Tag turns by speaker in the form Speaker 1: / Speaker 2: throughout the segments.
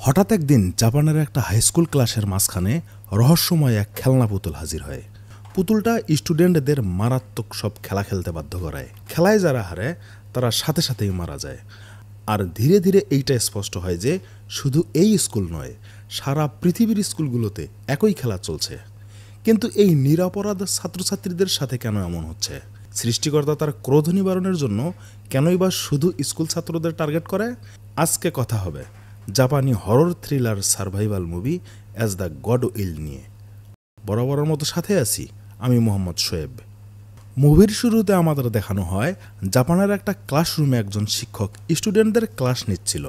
Speaker 1: হঠাৎ একদিন জাপানের একটা হাইস্কুল ক্লাসের মাঝখানে রহস্যময় এক খেলনা পুতুল হাজির হয়। পুতুলটা স্টুডেন্টদের মারাত্মক সব খেলা খেলতে বাধ্য করায়। খেলায় যারা হারে তারা সাথে সাথেই মারা যায়। আর ধীরে ধীরে এইটা স্পষ্ট হয় যে শুধু এই স্কুল নয়, সারা পৃথিবীর স্কুলগুলোতে একই খেলা চলছে। কিন্তু এই নিরপরাধ ছাত্রছাত্রীদের সাথে কেন এমন হচ্ছে? সৃষ্টিকর্তা তার ক্রোধ নিবারণের জন্য কেনই বা শুধু স্কুল ছাত্রদের টার্গেট করে? আজকে কথা হবে জাপানি horror thriller survival movie as the god will নিয়ে। বরাবরের মতো সাথে আছি আমি মোহাম্মদ শোয়েব। মুভির শুরুতে আমাদের দেখানো হয় জাপানের একটা ক্লাসরুমে একজন শিক্ষক স্টুডেন্টদের ক্লাস নিচ্ছিল।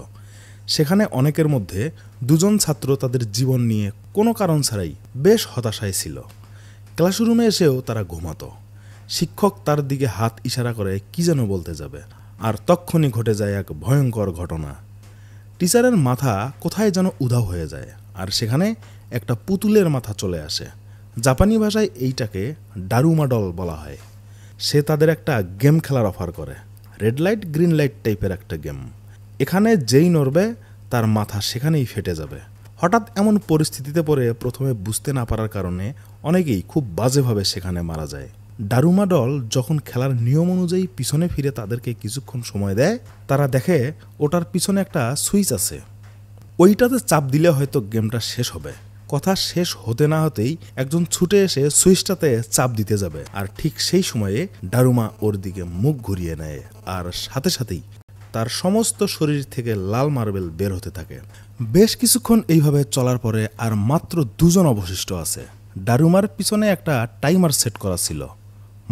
Speaker 1: সেখানে অনেকের মধ্যে দুজন ছাত্র তাদের জীবন নিয়ে কোনো কারণ ছাড়াই বেশ হতাশায় ছিল। ক্লাসরুমে এসেও তারা ঘুমাতো। শিক্ষক তার দিকে হাত ইশারা করে কি যেন বলতে যাবে, আর তক্ষুনি ঘটে যায় এক ভয়ঙ্কর ঘটনা। টিচারের মাথা কোথায় যেন উধাও হয়ে যায়, আর সেখানে একটা পুতুলের মাথা চলে আসে। জাপানি ভাষায় এইটাকে ডারুমা ডল বলা হয়। সে তাদের একটা গেম খেলার অফার করে, রেড লাইট গ্রিন লাইট টাইপের একটা গেম। এখানে যেই নড়বে তার মাথা সেখানেই ফেটে যাবে। হঠাৎ এমন পরিস্থিতিতে পড়ে প্রথমে বুঝতে না পারার কারণে অনেকেই খুব বাজেভাবে সেখানে মারা যায়। ডারুমা ডল যখন খেলার নিয়ম অনুযায়ী পিছনে ফিরে তাদেরকে কিছুক্ষণ সময় দেয়, তারা দেখে ওটার পিছনে একটা সুইচ আছে। ওইটাতে চাপ দিলে হয়তো গেমটা শেষ হবে। কথা শেষ হতে না হতেই একজন ছুটে এসে সুইচটাতে চাপ দিতে যাবে, আর ঠিক সেই সময়ে ডারুমা ওর দিকে মুখ ঘুরিয়ে নেয়, আর সাথে সাথেই তার সমস্ত শরীর থেকে লাল মার্বেল বের হতে থাকে। বেশ কিছুক্ষণ এইভাবে চলার পরে আর মাত্র দুজন অবশিষ্ট আছে। ডারুমার পিছনে একটা টাইমার সেট করা ছিল,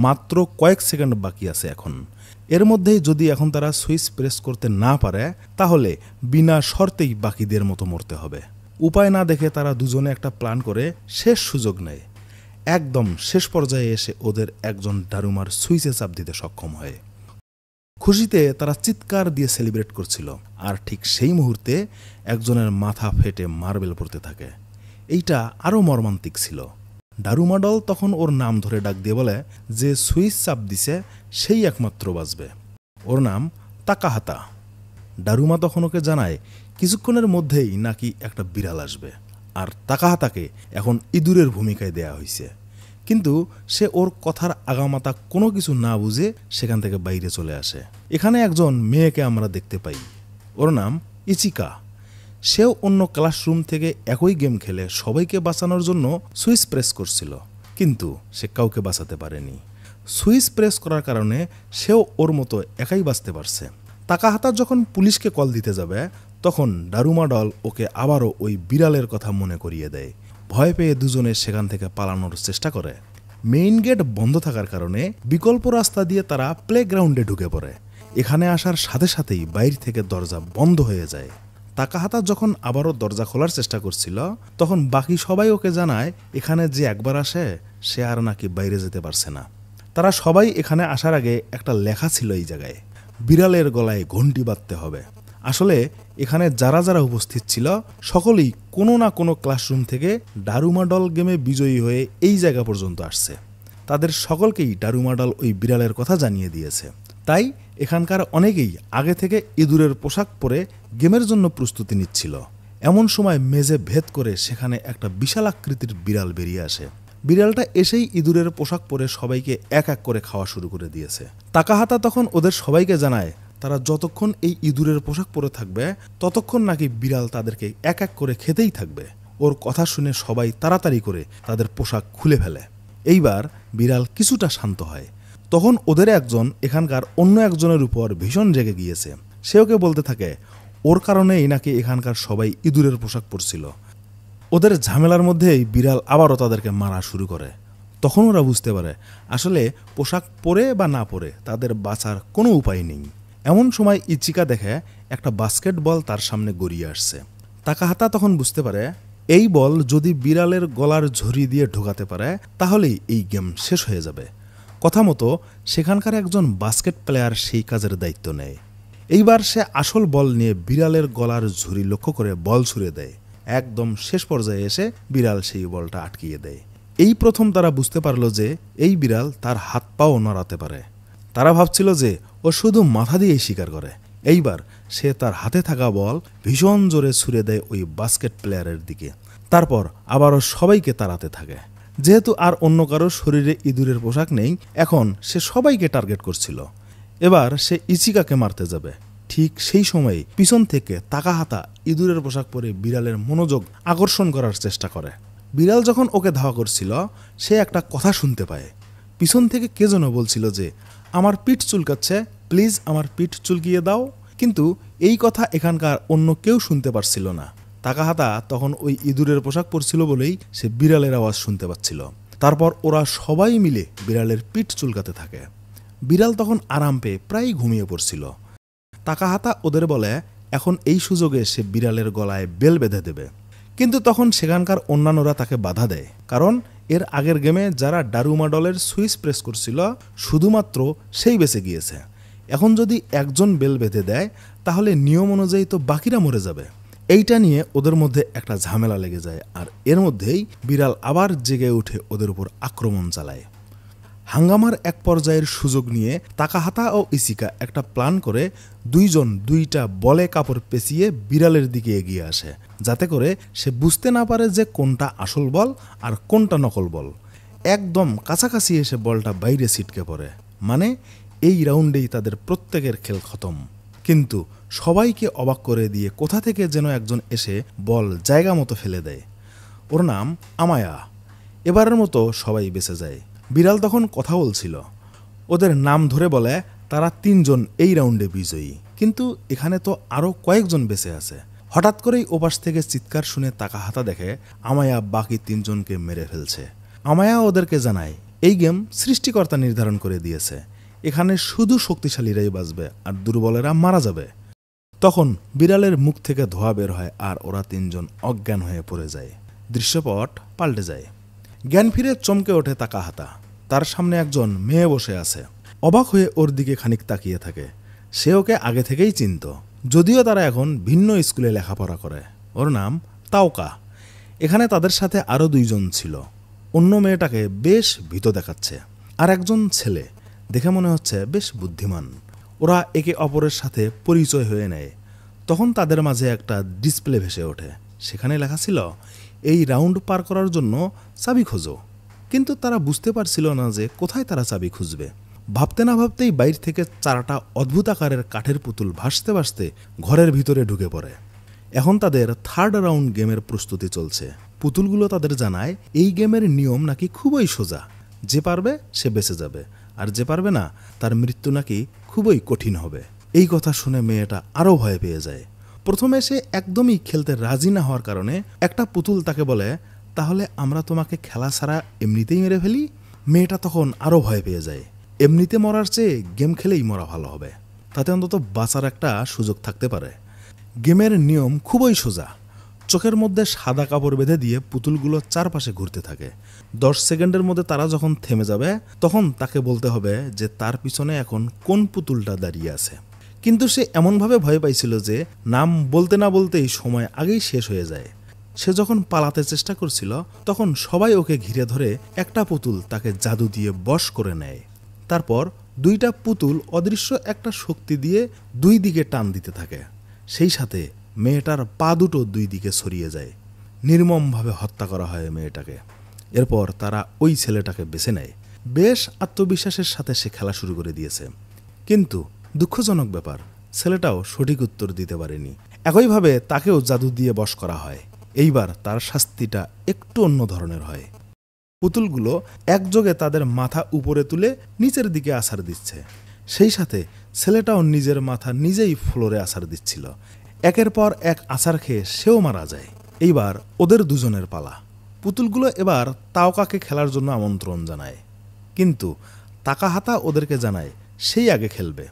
Speaker 1: মাত্র কয়েক সেকেন্ড বাকি আছে এখন। এর মধ্যেই যদি এখন তারা সুইচ প্রেস করতে না পারে তাহলে বিনা শর্তেই বাকিদের মতো মরতে হবে। উপায় না দেখে তারা দুজনে একটা প্ল্যান করে শেষ সুযোগ নেয়। একদম শেষ পর্যায়ে এসে ওদের একজন ডারুমার সুইচে চাপ দিতে সক্ষম হয়। খুশিতে তারা চিৎকার দিয়ে সেলিব্রেট করছিল, আর ঠিক সেই মুহূর্তে একজনের মাথা ফেটে মার্বেল পড়তে থাকে। এইটা আরও মর্মান্তিক ছিল। ডারুমা ডল তখন ওর নাম ধরে ডাক দিয়ে বলে যে সুইচ চাপ দিছে সেই একমাত্র বাঁচবে। ওর নাম তাকাহাতা। ডারুমা তখন ওকে জানায় কিছুক্ষণের মধ্যেই নাকি একটা বিড়াল আসবে, আর তাকাহাতাকে এখন ইঁদুরের ভূমিকায় দেয়া হয়েছে। কিন্তু সে ওর কথার আগামাতা কোনো কিছু না বুঝে সেখান থেকে বাইরে চলে আসে। এখানে একজন মেয়েকে আমরা দেখতে পাই, ওর নাম ইচিকা। সেও অন্য ক্লাসরুম থেকে একই গেম খেলে সবাইকে বাঁচানোর জন্য সুইচ প্রেস করছিল, কিন্তু সে কাউকে বাঁচাতে পারেনি। সুইচ প্রেস করার কারণে সেও ওর মতো একাই বাঁচতে পারছে। তাকাহাতা যখন পুলিশকে কল দিতে যাবে তখন ডারুমা ডল ওকে আবারও ওই বিড়ালের কথা মনে করিয়ে দেয়। ভয় পেয়ে দুজনে সেখান থেকে পালানোর চেষ্টা করে। মেইন গেট বন্ধ থাকার কারণে বিকল্প রাস্তা দিয়ে তারা প্লেগ্রাউন্ডে ঢুকে পড়ে। এখানে আসার সাথে সাথেই বাইরে থেকে দরজা বন্ধ হয়ে যায়। তাকাহাতা যখন আবারও দরজা খোলার চেষ্টা করছিল তখন বাকি সবাই ওকে জানায় এখানে যে একবার আসে সে আর নাকি বাইরে যেতে পারছে না। তারা সবাই এখানে আসার আগে একটা লেখা ছিল এই জায়গায়, বিড়ালের গলায় ঘন্টি বাঁধতে হবে। আসলে এখানে যারা যারা উপস্থিত ছিল সকলেই কোনো না কোনো ক্লাসরুম থেকে ডারুমা ডল গেমে বিজয়ী হয়ে এই জায়গা পর্যন্ত আসছে। তাদের সকলকেই ডারুমা ডল ওই বিড়ালের কথা জানিয়ে দিয়েছে। তাই এখানকার অনেকেই আগে থেকে ইঁদুরের পোশাক পরে গেমের জন্য প্রস্তুতি নিচ্ছিল। এমন সময় মেঝে ভেদ করে সেখানে একটা বিশাল আকৃতির বিড়াল বেরিয়ে আসে। বিড়ালটা এসেই ইঁদুরের পোশাক পরে সবাইকে এক এক করে খাওয়া শুরু করে দিয়েছে। তাকাহাতা তখন ওদের সবাইকে জানায় তারা যতক্ষণ এই ইঁদুরের পোশাক পরে থাকবে ততক্ষণ নাকি বিড়াল তাদেরকে এক এক করে খেতেই থাকবে। ওর কথা শুনে সবাই তাড়াতাড়ি করে তাদের পোশাক খুলে ফেলে। এইবার বিড়াল কিছুটা শান্ত হয়। তখন ওদের একজন এখানকার অন্য একজনের উপর ভীষণ রেগে গিয়েছে। সে ওকে বলতে থাকে ওর কারণেই নাকি এখানকার সবাই ইঁদুরের পোশাক পরছিল। ওদের ঝামেলার মধ্যেই বিড়াল আবারও তাদেরকে মারা শুরু করে। তখন ওরা বুঝতে পারে আসলে পোশাক পরে বা না পরে তাদের বাঁচার কোনো উপায় নেই। এমন সময় ইচিকা দেখে একটা বাস্কেটবল তার সামনে গড়িয়ে আসছে। তাকাহাতা তখন বুঝতে পারে এই বল যদি বিড়ালের গলার ঝুড়ি দিয়ে ঢোকাতে পারে তাহলেই এই গেম শেষ হয়ে যাবে। কথা মতো সেখানকার একজন বাস্কেট প্লেয়ার সেই কাজের দায়িত্ব নেয়। এইবার সে আসল বল নিয়ে বিড়ালের গলার ঝুড়ি লক্ষ্য করে বল ছুঁড়ে দেয়। একদম শেষ পর্যায়ে এসে বিড়াল সেই বলটা আটকিয়ে দেয়। এই প্রথম তারা বুঝতে পারল যে এই বিড়াল তার হাত পাও নড়াতে পারে। তারা ভাবছিল যে ও শুধু মাথা দিয়েই শিকার করে, এইবার সে তার হাতে থাকা বল ভীষণ জোরে ছুড়ে দেয় ওই বাস্কেট প্লেয়ারের দিকে। তারপর আবারও সবাইকে তাড়াতে থাকে। যেহেতু আর অন্য কারো শরীরে ইঁদুরের পোশাক নেই, এখন সে সবাইকে টার্গেট করছিল। এবার সে ইচিকাকে মারতে যাবে। ঠিক সেই সময়ে পিছন থেকে তাকাহাতা ইঁদুরের পোশাক পরে বিড়ালের মনোযোগ আকর্ষণ করার চেষ্টা করে। বিড়াল যখন ওকে ধাওয়া করছিল, সে একটা কথা শুনতে পায়। পিছন থেকে কে যেন বলছিল যে, আমার পিঠ চুলকাচ্ছে, প্লিজ আমার পিঠ চুলকিয়ে দাও। কিন্তু এই কথা এখানকার অন্য কেউ শুনতে পারছিল না। তাকাহাতা তখন ওই ইঁদুরের পোশাক পরছিল বলেই সে বিড়ালের আওয়াজ শুনতে পাচ্ছিল। তারপর ওরা সবাই মিলে বিড়ালের পিঠ চুলকাতে থাকে। বিড়াল তখন আরাম পেয়ে প্রায় ঘুমিয়ে পড়ছিল। তাকাহাতা ওদের বলে এখন এই সুযোগে সে বিড়ালের গলায় বেল বেঁধে দেবে। কিন্তু তখন সেখানকার অন্যান্যরা তাকে বাধা দেয়, কারণ এর আগের গেমে যারা ডারুমা ডলের সুইচ প্রেস করছিল শুধুমাত্র সেই বেঁচে গিয়েছে। এখন যদি একজন বেল বেঁধে দেয় তাহলে নিয়ম অনুযায়ী তো বাকিরা মরে যাবে। এইটা নিয়ে ওদের মধ্যে একটা ঝামেলা লেগে যায়, আর এর মধ্যেই বিড়াল আবার জেগে উঠে ওদের উপর আক্রমণ চালায়। হাঙ্গামার এক পর্যায়ের সুযোগ নিয়ে তাকাহাতা ও ইচিকা একটা প্ল্যান করে দুইজন দুইটা বলে কাপড় পেঁচিয়ে বিড়ালের দিকে এগিয়ে আসে, যাতে করে সে বুঝতে না পারে যে কোনটা আসল বল আর কোনটা নকল বল। একদম কাছাকাছি এসে বলটা বাইরে ছিটকে পড়ে, মানে এই রাউন্ডেই তাদের প্রত্যেকের খেল খতম। কিন্তু সবাইকে অবাক করে দিয়ে কোথা থেকে যেন একজন এসে বল জায়গা মতো ফেলে দেয়। ওর নাম আমায়া। এবারের মতো সবাই বেঁচে যায়। বিড়াল তখন কথা বলছিল, ওদের নাম ধরে বলে তারা তিনজন এই রাউন্ডে বিজয়ী, কিন্তু এখানে তো আরও কয়েকজন বেঁচে আছে। হঠাৎ করেই ওপাশ থেকে চিৎকার শুনে তাকাহাতা দেখে আমায়া বাকি তিনজনকে মেরে ফেলছে। আমায়া ওদেরকে জানায় এই গেম সৃষ্টিকর্তা নির্ধারণ করে দিয়েছে, এখানে শুধু শক্তিশালীরাই বাঁচবে আর দুর্বলেরা মারা যাবে। তখন বিড়ালের মুখ থেকে ধোঁয়া বের হয় আর ওরা তিনজন অজ্ঞান হয়ে পড়ে যায়। দৃশ্যপট পাল্টে যায়। জ্ঞান ফিরে চমকে ওঠে তাকাহাতা। তার সামনে একজন মেয়ে বসে আছে। অবাক হয়ে ওর দিকে খানিক তাকিয়ে থাকে। সে ওকে আগে থেকেই চিনত, যদিও তারা এখন ভিন্ন স্কুলে লেখাপড়া করে। ওর নাম তাওকা। এখানে তাদের সাথে আরও দুইজন ছিল। অন্য মেয়েটাকে বেশ ভীত দেখাচ্ছে, আর একজন ছেলে দেখে মনে হচ্ছে বেশ বুদ্ধিমান। ওরা একে অপরের সাথে পরিচয় হয়ে নেয়। তখন তাদের মাঝে একটা ডিসপ্লে ভেসে ওঠে। সেখানে লেখা ছিল এই রাউন্ড পার করার জন্য চাবি খোঁজো। কিন্তু তারা বুঝতে পারছিল না যে কোথায় তারা চাবি খুঁজবে। ভাবতে না ভাবতেই বাইরে থেকে 4টা অদ্ভুত আকারের কাঠের পুতুল ভাসতে ভাসতে ঘরের ভিতরে ঢুকে পড়ে। এখন তাদের থার্ড রাউন্ড গেমের প্রস্তুতি চলছে। পুতুলগুলো তাদের জানায় এই গেমের নিয়ম নাকি খুবই সোজা, যে পারবে সে বেঁচে যাবে, আর যে পারবে না তার মৃত্যু নাকি খুবই কঠিন হবে। এই কথা শুনে মেয়েটা আরও ভয় পেয়ে যায়। প্রথমে সে একদমই খেলতে রাজি না হওয়ার কারণে একটা পুতুল তাকে বলে, তাহলে আমরা তোমাকে খেলা ছাড়া এমনিতেই মেরে ফেলি। মেয়েটা তখন আরও ভয় পেয়ে যায়। এমনিতে মরার চেয়ে গেম খেলেই মরা ভালো হবে, তাতে অন্তত বাঁচার একটা সুযোগ থাকতে পারে। গেমের নিয়ম খুবই সোজা। চোখের মধ্যে সাদা কাপড় বেঁধে দিয়ে পুতুলগুলো চারপাশে ঘুরতে থাকে। 10 সেকেন্ডের মধ্যে তারা যখন থেমে যাবে তখন তাকে বলতে হবে যে তার পিছনে এখন কোন পুতুলটা দাঁড়িয়ে আছে। কিন্তু সে এমনভাবে ভয় পাইছিল যে নাম বলতে না বলতেই সময় আগেই শেষ হয়ে যায়। সে যখন পালাতে চেষ্টা করছিল তখন সবাই ওকে ঘিরে ধরে একটা পুতুল তাকে জাদু দিয়ে বশ করে নেয়। তারপর 2টা পুতুল অদৃশ্য একটা শক্তি দিয়ে 2 দিকে টান দিতে থাকে। সেই সাথে মেয়েটার পা দুটো 2 দিকে ছড়িয়ে যায়। নির্মমভাবে হত্যা করা হয় মেয়েটাকে। এরপর তারা ওই ছেলেটাকে বেছে নেয়। বেশ আত্মবিশ্বাসের সাথে সে খেলা শুরু করে দিয়েছে। কিন্তু দুঃখজনক ব্যাপার, ছেলেটাও সঠিক উত্তর দিতে পারেনি। একইভাবে তাকেও জাদু দিয়ে বশ করা হয়। এইবার তার শাস্তিটা একটু অন্য ধরনের হয়। পুতুলগুলো একযোগে তাদের মাথা উপরে তুলে নিচের দিকে আছাড় দিচ্ছে। সেই সাথে ছেলেটাও নিজের মাথা নিজেই ফ্লোরে আছাড় দিচ্ছিল। একের পর এক আছাড় খেয়ে সেও মারা যায়। এইবার ওদের দুজনের পালা। পুতুলগুলো এবার তাওকাকে খেলার জন্য আমন্ত্রণ জানায়, কিন্তু তাকাহাতা ওদেরকে জানায় সেই আগে খেলবে।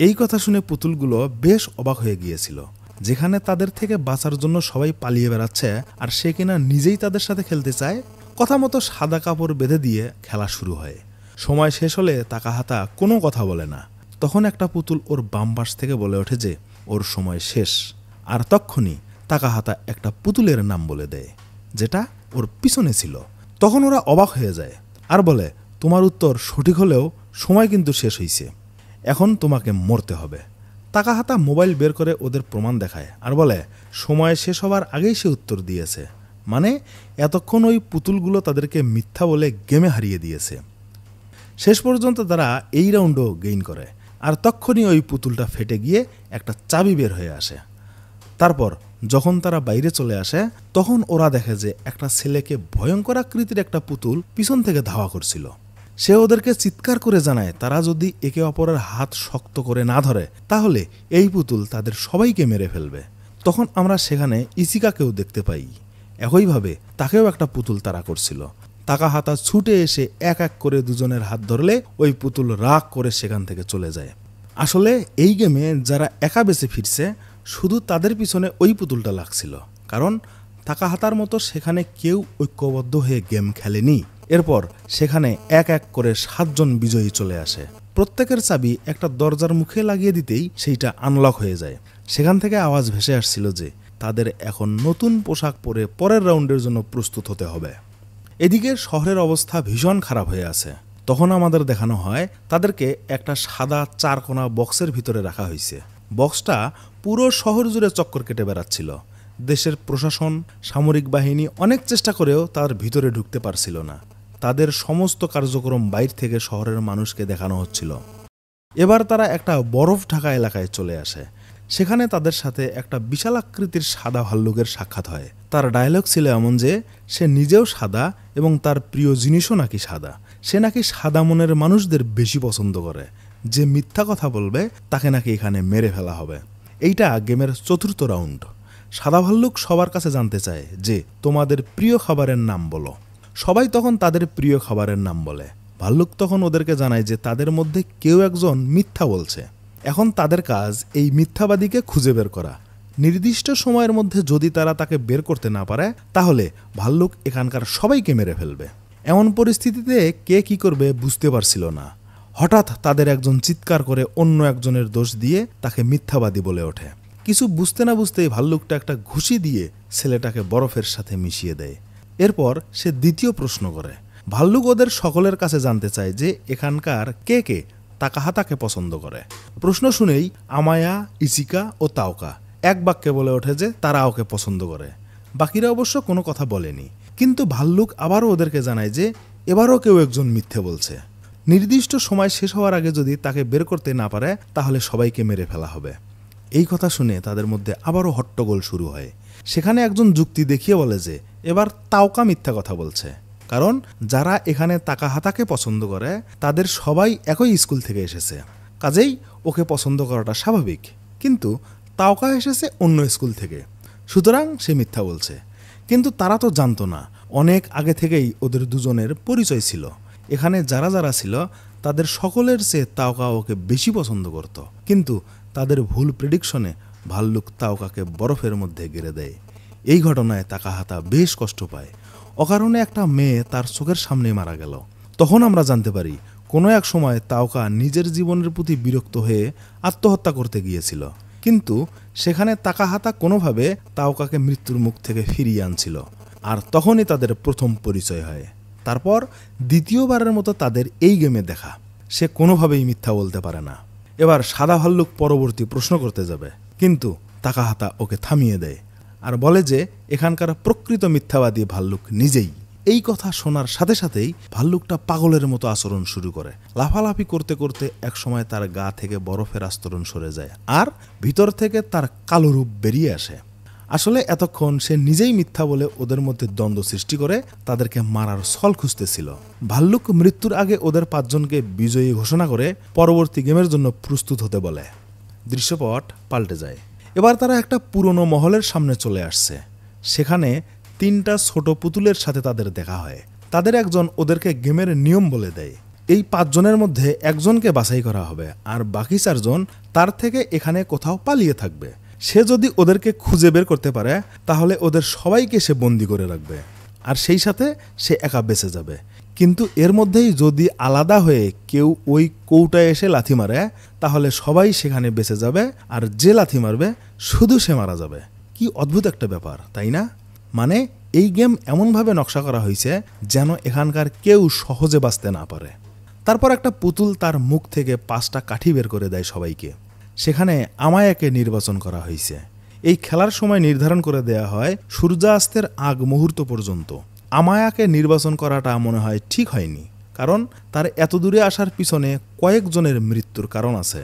Speaker 1: এই কথা শুনে পুতুলগুলো বেশ অবাক হয়ে গিয়েছিল। যেখানে তাদের থেকে বাঁচার জন্য সবাই পালিয়ে বেড়াচ্ছে, আর সে কিনা নিজেই তাদের সাথে খেলতে চায়। কথা মতো সাদা কাপড় বেঁধে দিয়ে খেলা শুরু হয়। সময় শেষ হলে তাকাহাতা কোনো কথা বলে না। তখন একটা পুতুল ওর বাম পাশ থেকে বলে ওঠে যে ওর সময় শেষ। আর তক্ষুনি তাকাহাতা একটা পুতুলের নাম বলে দেয়, যেটা ওর পিছনে ছিল। তখন ওরা অবাক হয়ে যায় আর বলে, তোমার উত্তর সঠিক হলেও সময় কিন্তু শেষ হয়েছে, এখন তোমাকে মরতে হবে। তাকাহাতা মোবাইল বের করে ওদের প্রমাণ দেখায় আর বলে সময় শেষ হবার আগেই সে উত্তর দিয়েছে, মানে এতক্ষণ ওই পুতুলগুলো তাদেরকে মিথ্যা বলে গেমে হারিয়ে দিয়েছে। শেষ পর্যন্ত তারা এই রাউন্ডও গেইন করে, আর তখনই ওই পুতুলটা ফেটে গিয়ে একটা চাবি বের হয়ে আসে। তারপর যখন তারা বাইরে চলে আসে তখন ওরা দেখে যে একটা ছেলেকে ভয়ঙ্কর আকৃতির একটা পুতুল পিছন থেকে ধাওয়া করছিল। সে ওদেরকে চিৎকার করে জানায় তারা যদি একে অপরের হাত শক্ত করে না ধরে তাহলে এই পুতুল তাদের সবাইকে মেরে ফেলবে। তখন আমরা সেখানে ইচিকাকেও দেখতে পাই। একইভাবে তাকেও একটা পুতুল তাড়া করছিল। তাকাহাতা ছুটে এসে এক এক করে দুজনের হাত ধরলে ওই পুতুল রাগ করে সেখান থেকে চলে যায়। আসলে এই গেমে যারা একা বেঁচে ফিরছে শুধু তাদের পিছনে ওই পুতুলটা লাগছিল, কারণ তাকাহাতার মতো সেখানে কেউ ঐক্যবদ্ধ হয়ে গেম খেলেনি। এরপর সেখানে এক এক করে 7 জন বিজয়ী চলে আসে। প্রত্যেকের চাবি একটা দরজার মুখে লাগিয়ে দিতেই সেইটা আনলক হয়ে যায়। সেখান থেকে আওয়াজ ভেসে আসছিল যে তাদের এখন নতুন পোশাক পরে পরের রাউন্ডের জন্য প্রস্তুত হতে হবে। এদিকে শহরের অবস্থা ভীষণ খারাপ হয়ে আছে। তখন আমাদের দেখানো হয় তাদেরকে একটা সাদা 4 কোণা বক্সের ভিতরে রাখা হয়েছে। বক্সটা পুরো শহর জুড়ে চক্কর কেটে বেড়াচ্ছিল। দেশের প্রশাসন, সামরিক বাহিনী অনেক চেষ্টা করেও তার ভিতরে ঢুকতে পারছিল না। তাদের সমস্ত কার্যক্রম বাইরে থেকে শহরের মানুষকে দেখানো হচ্ছিল। এবার তারা একটা বরফ ঢাকা এলাকায় চলে আসে। সেখানে তাদের সাথে একটা বিশাল আকৃতির সাদা ভাল্লুকের সাক্ষাৎ হয়। তার ডায়লগ ছিল এমন যে সে নিজেও সাদা এবং তার প্রিয় জিনিসও নাকি সাদা। সে নাকি সাদা মনের মানুষদের বেশি পছন্দ করে। যে মিথ্যা কথা বলবে তাকে নাকি এখানে মেরে ফেলা হবে। এইটা গেমের 4র্থ রাউন্ড। সাদা ভাল্লুক সবার কাছে জানতে চায় যে তোমাদের প্রিয় খাবারের নাম বলো। সবাই তখন তাদের প্রিয় খাবারের নাম বলে। ভাল্লুক তখন ওদেরকে জানায় যে তাদের মধ্যে কেউ একজন মিথ্যা বলছে। এখন তাদের কাজ এই মিথ্যাবাদীকে খুঁজে বের করা। নির্দিষ্ট সময়ের মধ্যে যদি তারা তাকে বের করতে না পারে তাহলে ভাল্লুক এখানকার সবাইকে মেরে ফেলবে। এমন পরিস্থিতিতে কে কি করবে বুঝতে পারছিল না। হঠাৎ তাদের একজন চিৎকার করে অন্য একজনের দোষ দিয়ে তাকে মিথ্যাবাদী বলে ওঠে। কিছু বুঝতে না বুঝতেই ভাল্লুকটা একটা ঘুষি দিয়ে ছেলেটাকে বরফের সাথে মিশিয়ে দেয়। এরপর সে দ্বিতীয় প্রশ্ন করে। ভাল্লুক ওদের সকলের কাছে জানতে চায় যে এখানকার কে কে তাকাহাতাকে পছন্দ করে। প্রশ্ন শুনেই আমায়া, ইচিকা ও তাওকা এক বাক্যে বলে ওঠে যে তারা ওকে পছন্দ করে। বাকিরা অবশ্য কোনো কথা বলেনি। কিন্তু ভাল্লুক আবারও ওদেরকে জানায় যে এবারও কেউ একজন মিথ্যে বলছে। নির্দিষ্ট সময় শেষ হওয়ার আগে যদি তাকে বের করতে না পারে তাহলে সবাইকে মেরে ফেলা হবে। এই কথা শুনে তাদের মধ্যে আবারও হট্টগোল শুরু হয়। সেখানে একজন যুক্তি দেখিয়ে বলে যে এবার তাওকা মিথ্যা কথা বলছে, কারণ যারা এখানে তাকাহাতাকে পছন্দ করে তাদের সবাই একই স্কুল থেকে এসেছে, কাজেই ওকে পছন্দ করাটা স্বাভাবিক। কিন্তু তাওকা এসেছে অন্য স্কুল থেকে, সুতরাং সে মিথ্যা বলছে। কিন্তু তারা তো জানতো না অনেক আগে থেকেই ওদের দুজনের পরিচয় ছিল। এখানে যারা যারা ছিল তাদের সকলের চেয়ে তাওকা ওকে বেশি পছন্দ করত। কিন্তু তাদের ভুল প্রেডিকশনে ভাল্লুক তাওকাকে বরফের মধ্যে গেড়ে দেয়। এই ঘটনায় তাকাহাতা বেশ কষ্ট পায়। অকারণে একটা মেয়ে তার চোখের সামনে মারা গেল। তখন আমরা জানতে পারি কোনো এক সময় তাওকা নিজের জীবনের প্রতি বিরক্ত হয়ে আত্মহত্যা করতে গিয়েছিল, কিন্তু সেখানে তাকাহাতা কোনোভাবে তাওকাকে মৃত্যুর মুখ থেকে ফিরিয়ে আনছিল। আর তখনই তাদের প্রথম পরিচয় হয়। তারপর দ্বিতীয়বারের মতো তাদের এই গেমে দেখা। সে কোনোভাবেই মিথ্যা বলতে পারে না। এবার সাদা ভাল্লুক পরবর্তী প্রশ্ন করতে যাবে, কিন্তু তাকাহাতা ওকে থামিয়ে দেয় আর বলে যে এখানকার প্রকৃত মিথ্যাবাদী ভাল্লুক নিজেই। এই কথা শোনার সাথে সাথেই ভাল্লুকটা পাগলের মতো আচরণ শুরু করে। লাফালাফি করতে করতে একসময় তার গা থেকে বরফের আস্তরণ সরে যায় আর ভিতর থেকে তার কালো রূপ বেরিয়ে আসে। আসলে এতক্ষণ সে নিজেই মিথ্যা বলে ওদের মধ্যে দ্বন্দ্ব সৃষ্টি করে তাদেরকে মারার ছল খুঁজতেছিল। ভাল্লুক মৃত্যুর আগে ওদের 5 জনকে বিজয়ী ঘোষণা করে পরবর্তী গেমের জন্য প্রস্তুত হতে বলে। দৃশ্যপট পাল্টে যায়। এবার তারা একটা পুরনো মহলের সামনে চলে আসছে। সেখানে 3টা ছোট পুতুলের সাথে তাদের দেখা হয়। তাদের একজন ওদেরকে গেমের নিয়ম বলে দেয়। এই 5 জনের মধ্যে একজনকে বাছাই করা হবে আর বাকি 4 জন তার থেকে এখানে কোথাও পালিয়ে থাকবে। সে যদি ওদেরকে খুঁজে বের করতে পারে তাহলে ওদের সবাইকে সে বন্দি করে রাখবে আর সেই সাথে সে একা বেঁচে যাবে। কিন্তু এর মধ্যেই যদি আলাদা হয়ে কেউ ওই কৌটায় এসে লাথি মারে তাহলে সবাই সেখানে বেঁচে যাবে আর যে লাথি মারবে শুধু সে মারা যাবে। কি অদ্ভুত একটা ব্যাপার, তাই না? মানে এই গেম এমনভাবে নকশা করা হয়েছে যেন এখানকার কেউ সহজে বাঁচতে না পারে। তারপর একটা পুতুল তার মুখ থেকে 5টা কাঠি বের করে দেয় সবাইকে। সেখানে আমায়াকে নির্বাচন করা হয়েছে। এই খেলার সময় নির্ধারণ করে দেয়া হয় সূর্যাস্তের আগ মুহূর্ত পর্যন্ত। আমায়াকে নির্বাচন করাটা মনে হয় ঠিক হয়নি, কারণ তার এত দূরে আসার পিছনে কয়েকজনের মৃত্যুর কারণ আছে।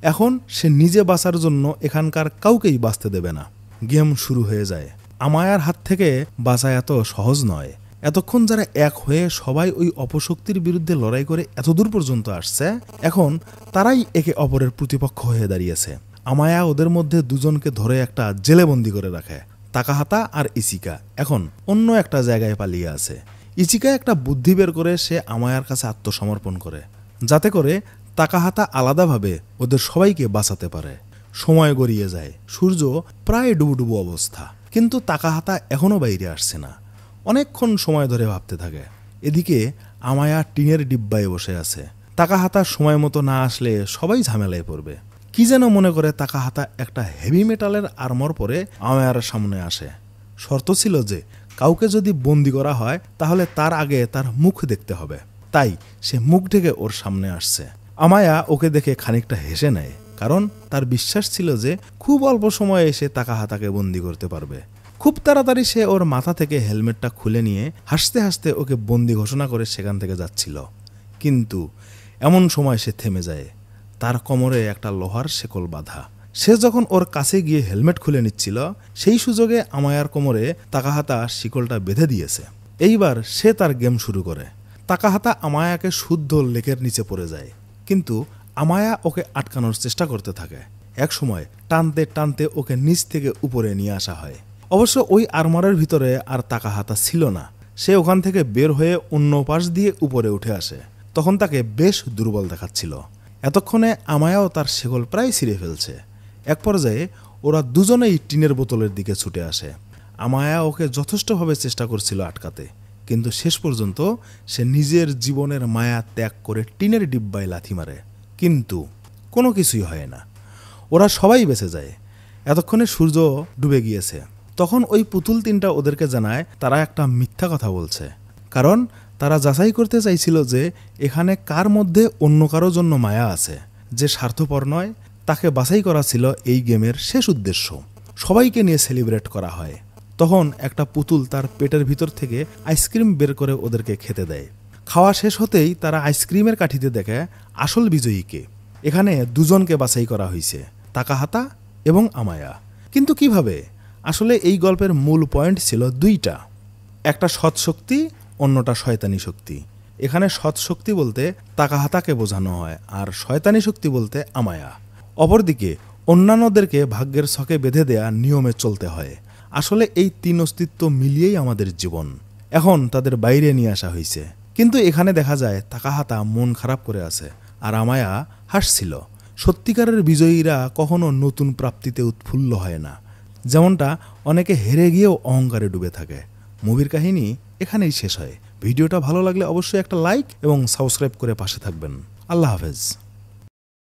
Speaker 1: এখন সে নিজে বাঁচার জন্য এখানকার কাউকেই বাঁচতে দেবে না। গেম শুরু হয়ে যায়। আমায়ার হাত থেকে বাঁচা এত সহজ নয়। এতক্ষণ যারা এক হয়ে সবাই ওই অপশক্তির বিরুদ্ধে লড়াই করে এতদূর পর্যন্ত আসছে, এখন তারাই একে অপরের প্রতিপক্ষ হয়ে দাঁড়িয়েছে। আমায়া ওদের মধ্যে দুজনকে ধরে একটা জেলে বন্দি করে রাখে। তাকাহাতা আর ইচিকা এখন অন্য একটা জায়গায় পালিয়ে আছে। ইচিকা একটা বুদ্ধি বের করে সে আমায়ার কাছে আত্মসমর্পণ করে, যাতে করে তাকাহাতা আলাদাভাবে ওদের সবাইকে বাঁচাতে পারে। সময় গড়িয়ে যায়। সূর্য প্রায় ডুবুডুবু অবস্থা, কিন্তু তাকাহাতা এখনও বাইরে আসছে না। অনেকক্ষণ সময় ধরে ভাবতে থাকে। এদিকে আমায়া টিনের ডিব্বায় বসে আছে। তাকাহাতা সময় মতো না আসলে সবাই ঝামেলায় পড়বে। কি যেন মনে করে তাকাহাতা একটা হেভি মেটালের আর্মর পরে আমায়ার সামনে আসে। শর্ত ছিল যে কাউকে যদি বন্দি করা হয় তাহলে তার আগে তার মুখ দেখতে হবে। তাই সে মুখ ঢেকে ওর সামনে আসছে। আমায়া ওকে দেখে খানিকটা হেসে নেয়, কারণ তার বিশ্বাস ছিল যে খুব অল্প সময়ে এসে তাকাহাতাকে বন্দি করতে পারবে। খুব তাড়াতাড়ি সে ওর মাথা থেকে হেলমেটটা খুলে নিয়ে হাসতে হাসতে ওকে বন্দি ঘোষণা করে সেখান থেকে যাচ্ছিল। কিন্তু এমন সময় সে থেমে যায়। তার কোমরে একটা লোহার শেকল বাঁধা। সে যখন ওর কাছে গিয়ে হেলমেট খুলে নিচ্ছিল, সেই সুযোগে আমায়ার কোমরে তাকাহাতা শিকলটা বেঁধে দিয়েছে। এইবার সে তার গেম শুরু করে। তাকাহাতা আমায়াকে শুদ্ধ লেকের নিচে পড়ে যায়, কিন্তু আমায়া ওকে আটকানোর চেষ্টা করতে থাকে। এক সময় টানতে টানতে ওকে নিচ থেকে উপরে নিয়ে আসা হয়। অবশ্য ওই আর্মারের ভিতরে আর তাকাহাতা ছিল না। সে ওখান থেকে বের হয়ে অন্য পাশ দিয়ে উপরে উঠে আসে। তখন তাকে বেশ দুর্বল দেখাচ্ছিল। এতক্ষণে আমায়াও তার শেকল প্রায় ছিঁড়ে ফেলছে। এক পর্যায়ে ওরা দুজনেই টিনের বোতলের দিকে ছুটে আসে। আমায়া ওকে যথেষ্টভাবে চেষ্টা করছিল আটকাতে, কিন্তু শেষ পর্যন্ত সে নিজের জীবনের মায়া ত্যাগ করে টিনের ডিব্বায় লাথি মারে। কিন্তু কোনো কিছুই হয় না। ওরা সবাই বেঁচে যায়। এতক্ষণে সূর্য ডুবে গিয়েছে। তখন ওই পুতুল তিনটা ওদেরকে জানায় তারা একটা মিথ্যা কথা বলছে, কারণ তারা যাচাই করতে চাইছিল যে এখানে কার মধ্যে অন্য কারো জন্য মায়া আছে। যে স্বার্থপর নয় তাকে বাছাই করা ছিল এই গেমের শেষ উদ্দেশ্য। সবাইকে নিয়ে সেলিব্রেট করা হয়। তখন একটা পুতুল তার পেটের ভিতর থেকে আইসক্রিম বের করে ওদেরকে খেতে দেয়। খাওয়া শেষ হতেই তারা আইসক্রিমের কাঠিতে দেখে আসল বিজয়ীকে। এখানে দুজনকে বাছাই করা হয়েছে, তাকাহাতা এবং আমায়া। কিন্তু কিভাবে? আসলে এই গল্পের মূল পয়েন্ট ছিল দুইটা, একটা সৎ শক্তি, অন্যটা শয়তানি শক্তি। এখানে সৎ শক্তি বলতে তাকাহাতাকে বোঝানো হয়, আর শয়তানি শক্তি বলতে আমায়া। অপরদিকে অন্যান্যদেরকে ভাগ্যের ছকে বেঁধে দেয়া নিয়মে চলতে হয়। আসলে এই তিন অস্তিত্ব মিলিয়েই আমাদের জীবন। এখন তাদের বাইরে নিয়ে আসা হয়েছে, কিন্তু এখানে দেখা যায় তাকাহাতা মন খারাপ করে আছে আর আমায়া হাসছিল। সত্যিকারের বিজয়ীরা কখনো নতুন প্রাপ্তিতে উৎফুল্ল হয় না, যেমনটা অনেকে হেরে গিয়েও অহংকারে ডুবে থাকে। মুভির কাহিনী এখানেই শেষ হয়। ভিডিওটা ভালো লাগলে অবশ্যই একটা লাইক এবং সাবস্ক্রাইব করে পাশে থাকবেন। আল্লাহ হাফেজ।